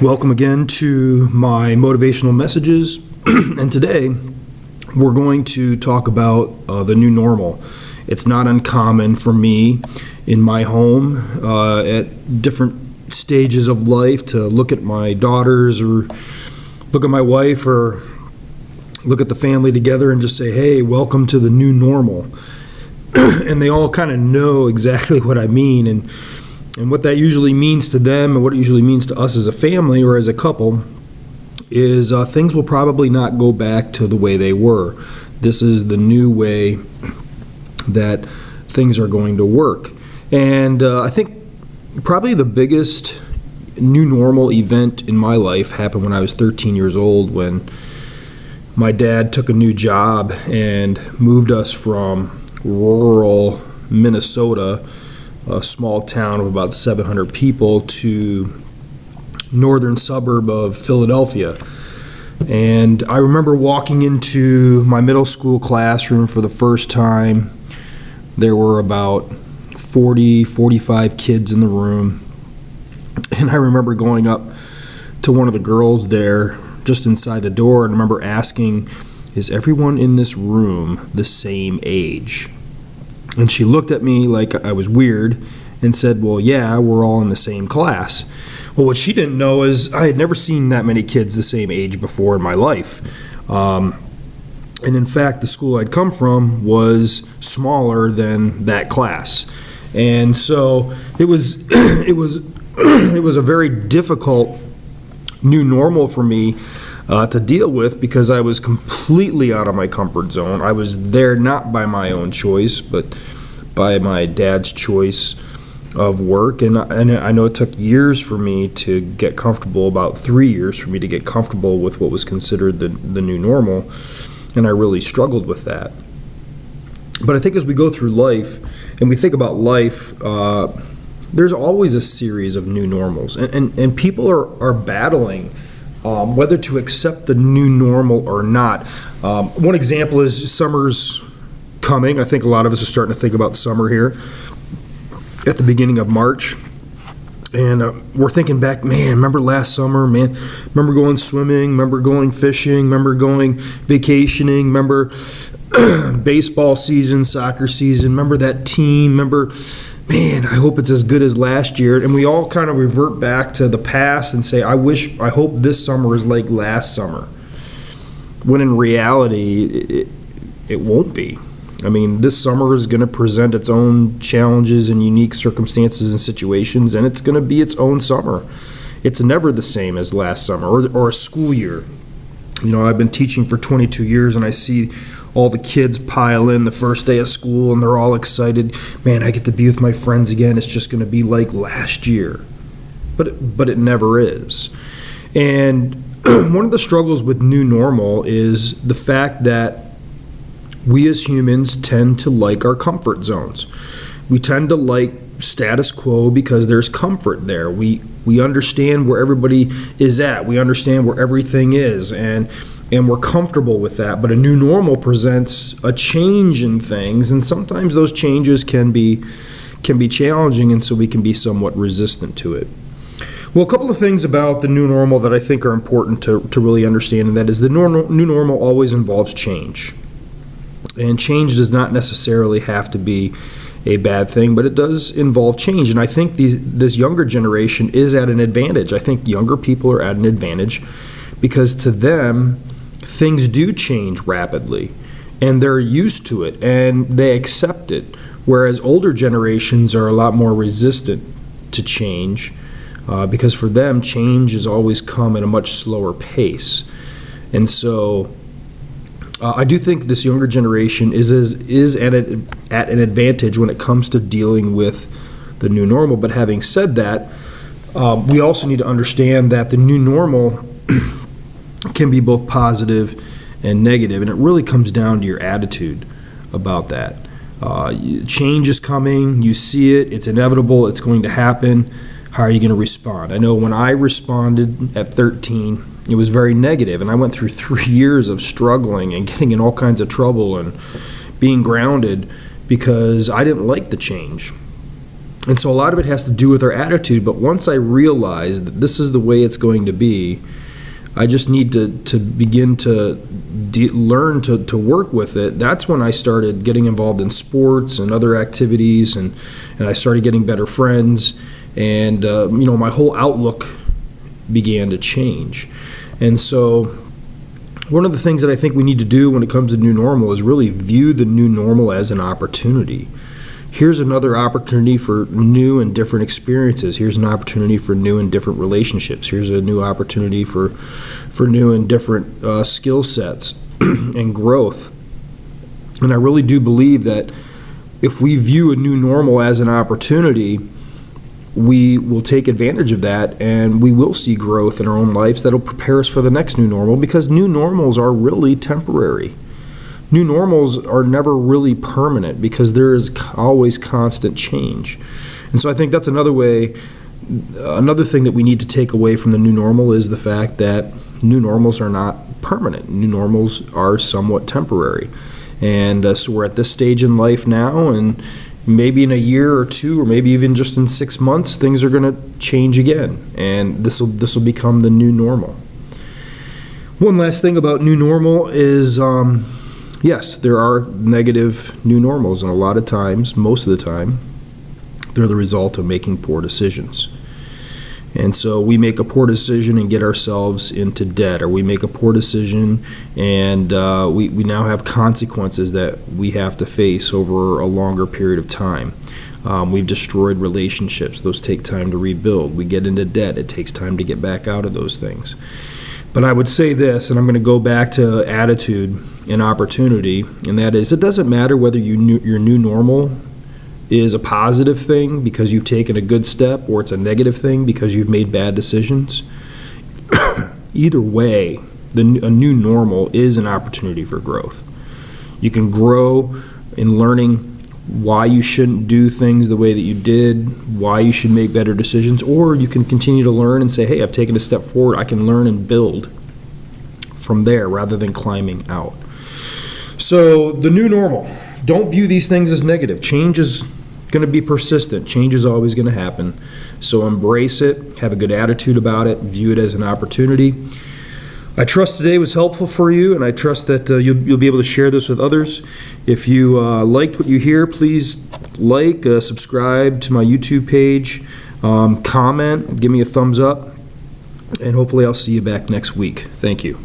Welcome again to my motivational messages, and today we're going to talk about the new normal. It's not uncommon for me in my home at different stages of life to look at my daughters or look at my wife or look at the family together and just say, hey, welcome to the new normal. And they all kind of know exactly what I mean and what that usually means to them and what it usually means to us as a family or as a couple is things will probably not go back to the way they were. This is the new way that things are going to work. And I think probably the biggest new normal event in my life happened when I was 13 years old, when my dad took a new job and moved us from rural Minnesota, a small town of about 700 people, to northern suburb of Philadelphia. And I remember walking into my middle school classroom for the first time. There were about 45 kids in the room. And I remember going up to one of the girls there just inside the door and I remember asking, is everyone in this room the same age? And she looked at me like I was weird and said, well, yeah, we're all in the same class. Well, what she didn't know is I had never seen that many kids the same age before in my life. And in fact, the school I'd come from was smaller than that class. And so it was a very difficult new normal for me to deal with, because I was completely out of my comfort zone. I was there not by my own choice, but by my dad's choice of work. And I know it took years for me to get comfortable, about 3 years for me to get comfortable with what was considered the new normal. And I really struggled with that. But I think as we go through life and we think about life, there's always a series of new normals. And people are battling whether to accept the new normal or not. One example is summer's coming. I think a lot of us are starting to think about summer here at the beginning of March. And we're thinking back, man, remember last summer, man? Remember going swimming? Remember going fishing? Remember going vacationing? Remember baseball season, soccer season? Remember that team? Remember, man, I hope it's as good as last year. And we all kind of revert back to the past and say, I hope this summer is like last summer. When in reality, it won't be. I mean, this summer is going to present its own challenges and unique circumstances and situations, and it's going to be its own summer. It's never the same as last summer or a school year. You know, I've been teaching for 22 years, and I see all the kids pile in the first day of school, and they're all excited. Man, I get to be with my friends again. It's just going to be like last year. But it never is. And one of the struggles with new normal is the fact that we as humans tend to like our comfort zones. We tend to like status quo because there's comfort there. We understand where everybody is at. We understand where everything is, and we're comfortable with that. But a new normal presents a change in things, and sometimes those changes can be challenging, and so we can be somewhat resistant to it. Well, a couple of things about the new normal that I think are important to really understand, and that is the new normal always involves change. And change does not necessarily have to be a bad thing, but it does involve change. And I think this younger generation is at an advantage. I think younger people are at an advantage because to them, things do change rapidly, and they're used to it, and they accept it, whereas older generations are a lot more resistant to change because for them, change has always come at a much slower pace. And so I do think this younger generation is at an advantage when it comes to dealing with the new normal. But having said that, we also need to understand that the new normal can be both positive and negative, and it really comes down to your attitude about that. Change is coming, you see it, it's inevitable, it's going to happen. How are you going to respond? I know when I responded at 13, it was very negative, and I went through 3 years of struggling and getting in all kinds of trouble and being grounded because I didn't like the change. And so a lot of it has to do with our attitude, but once I realized that this is the way it's going to be, I just need to begin to learn to work with it. That's when I started getting involved in sports and other activities, and I started getting better friends, and my whole outlook began to change. And so one of the things that I think we need to do when it comes to new normal is really view the new normal as an opportunity. Here's another opportunity for new and different experiences. Here's an opportunity for new and different relationships. Here's a new opportunity for new and different skill sets and growth. And I really do believe that if we view a new normal as an opportunity, we will take advantage of that, and we will see growth in our own lives that'll prepare us for the next new normal, because new normals are really temporary. New normals are never really permanent because there is always constant change. And so I think that's another thing that we need to take away from the new normal is the fact that new normals are not permanent. New normals are somewhat temporary. And so we're at this stage in life now, and maybe in a year or two, or maybe even just in 6 months, things are going to change again, and this will become the new normal. One last thing about new normal is, yes, there are negative new normals, and a lot of times, most of the time, they're the result of making poor decisions. And so we make a poor decision and get ourselves into debt, or we make a poor decision and we now have consequences that we have to face over a longer period of time. We've destroyed relationships. Those take time to rebuild. We get into debt. It takes time to get back out of those things. But I would say this, and I'm going to go back to attitude and opportunity, and that is, it doesn't matter whether your new normal is a positive thing because you've taken a good step, or it's a negative thing because you've made bad decisions. Either way, a new normal is an opportunity for growth. You can grow in learning why you shouldn't do things the way that you did, why you should make better decisions, or you can continue to learn and say, hey, I've taken a step forward, I can learn and build from there rather than climbing out. So the new normal, don't view these things as negative. Change is going to be persistent. Change is always going to happen. So embrace it, have a good attitude about it, view it as an opportunity. I trust today was helpful for you, and I trust that you'll be able to share this with others. If you liked what you hear, please subscribe to my YouTube page, comment, give me a thumbs up, and hopefully I'll see you back next week. Thank you.